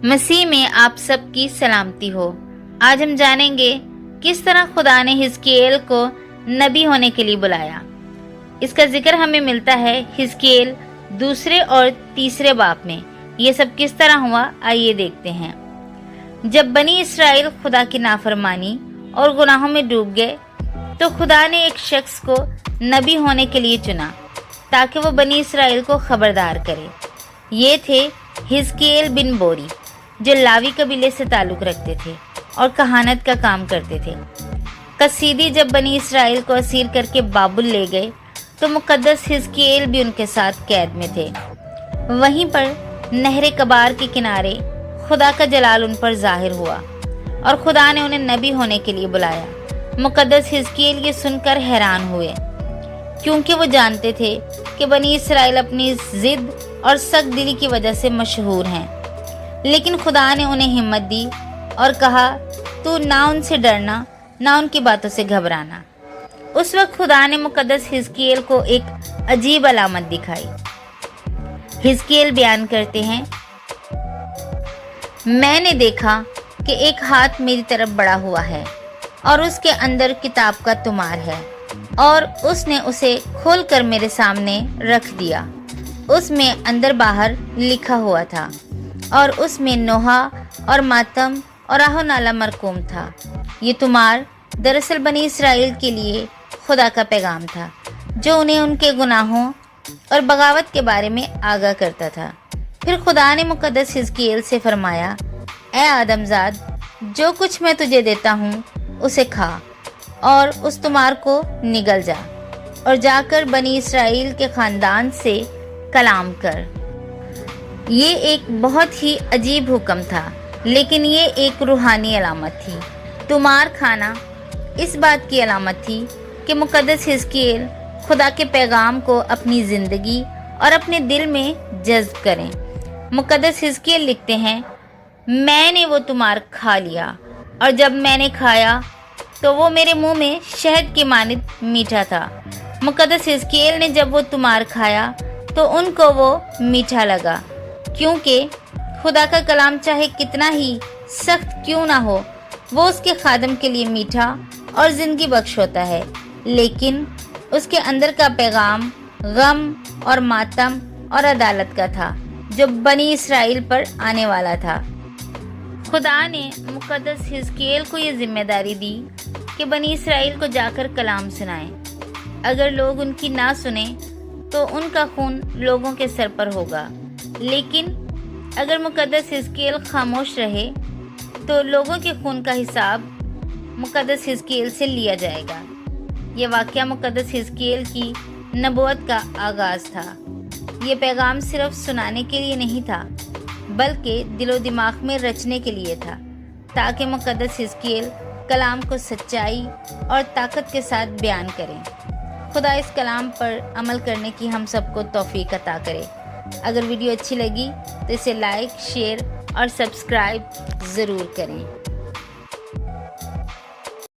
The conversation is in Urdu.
مسیح میں آپ سب کی سلامتی ہو۔ آج ہم جانیں گے کس طرح خدا نے حزقیل کو نبی ہونے کے لیے بلایا۔ اس کا ذکر ہمیں ملتا ہے حزقیل 2 اور 3 باب میں۔ یہ سب کس طرح ہوا، آئیے دیکھتے ہیں۔ جب بنی اسرائیل خدا کی نافرمانی اور گناہوں میں ڈوب گئے تو خدا نے ایک شخص کو نبی ہونے کے لیے چنا تاکہ وہ بنی اسرائیل کو خبردار کرے۔ یہ تھے حزقیل بن بوری، جو لاوی قبیلے سے تعلق رکھتے تھے اور کہانت کا کام کرتے تھے۔ قصیدی جب بنی اسرائیل کو اسیر کر کے بابل لے گئے تو مقدس حزقیل بھی ان کے ساتھ قید میں تھے۔ وہیں پر نہر کبار کے کنارے خدا کا جلال ان پر ظاہر ہوا اور خدا نے انہیں نبی ہونے کے لیے بلایا۔ مقدس حزقیل یہ سن کر حیران ہوئے، کیونکہ وہ جانتے تھے کہ بنی اسرائیل اپنی ضد اور سخت دلی کی وجہ سے مشہور ہیں، لیکن خدا نے انہیں ہمت دی اور کہا، تو نہ ان سے ڈرنا نہ ان کی باتوں سے گھبرانا۔ اس وقت خدا نے مقدس حزقیل کو ایک عجیب علامت دکھائی۔ حزقیل بیان کرتے ہیں، میں نے دیکھا کہ ایک ہاتھ میری طرف بڑھا ہوا ہے اور اس کے اندر کتاب کا تمار ہے، اور اس نے اسے کھول کر میرے سامنے رکھ دیا۔ اس میں اندر باہر لکھا ہوا تھا، اور اس میں نوحہ اور ماتم اور آہ و نالہ مرقوم تھا۔ یہ تمار دراصل بنی اسرائیل کے لیے خدا کا پیغام تھا، جو انہیں ان کے گناہوں اور بغاوت کے بارے میں آگاہ کرتا تھا۔ پھر خدا نے مقدس حزقیل سے فرمایا، اے آدم زاد، جو کچھ میں تجھے دیتا ہوں اسے کھا اور اس تمار کو نگل جا، اور جا کر بنی اسرائیل کے خاندان سے کلام کر۔ یہ ایک بہت ہی عجیب حکم تھا، لیکن یہ ایک روحانی علامت تھی۔ تمار کھانا اس بات کی علامت تھی کہ مقدس حزقیل خدا کے پیغام کو اپنی زندگی اور اپنے دل میں جذب کریں۔ مقدس حزقیل لکھتے ہیں، میں نے وہ تمار کھا لیا، اور جب میں نے کھایا تو وہ میرے منہ میں شہد کی مانند میٹھا تھا۔ مقدس حزقیل نے جب وہ تمار کھایا تو ان کو وہ میٹھا لگا، کیونکہ خدا کا کلام چاہے کتنا ہی سخت کیوں نہ ہو، وہ اس کے خادم کے لیے میٹھا اور زندگی بخش ہوتا ہے۔ لیکن اس کے اندر کا پیغام غم اور ماتم اور عدالت کا تھا، جو بنی اسرائیل پر آنے والا تھا۔ خدا نے مقدس حزقیل کو یہ ذمہ داری دی کہ بنی اسرائیل کو جا کر کلام سنائیں۔ اگر لوگ ان کی نہ سنیں تو ان کا خون لوگوں کے سر پر ہوگا، لیکن اگر مقدس حزقیل خاموش رہے تو لوگوں کے خون کا حساب مقدس حزقیل سے لیا جائے گا۔ یہ واقعہ مقدس حزقیل کی نبوت کا آغاز تھا۔ یہ پیغام صرف سنانے کے لیے نہیں تھا، بلکہ دل و دماغ میں رچنے کے لیے تھا، تاکہ مقدس حزقیل کلام کو سچائی اور طاقت کے ساتھ بیان کریں۔ خدا اس کلام پر عمل کرنے کی ہم سب کو توفیق عطا کرے۔ اگر ویڈیو اچھی لگی تو اسے لائک، شیئر اور سبسکرائب ضرور کریں۔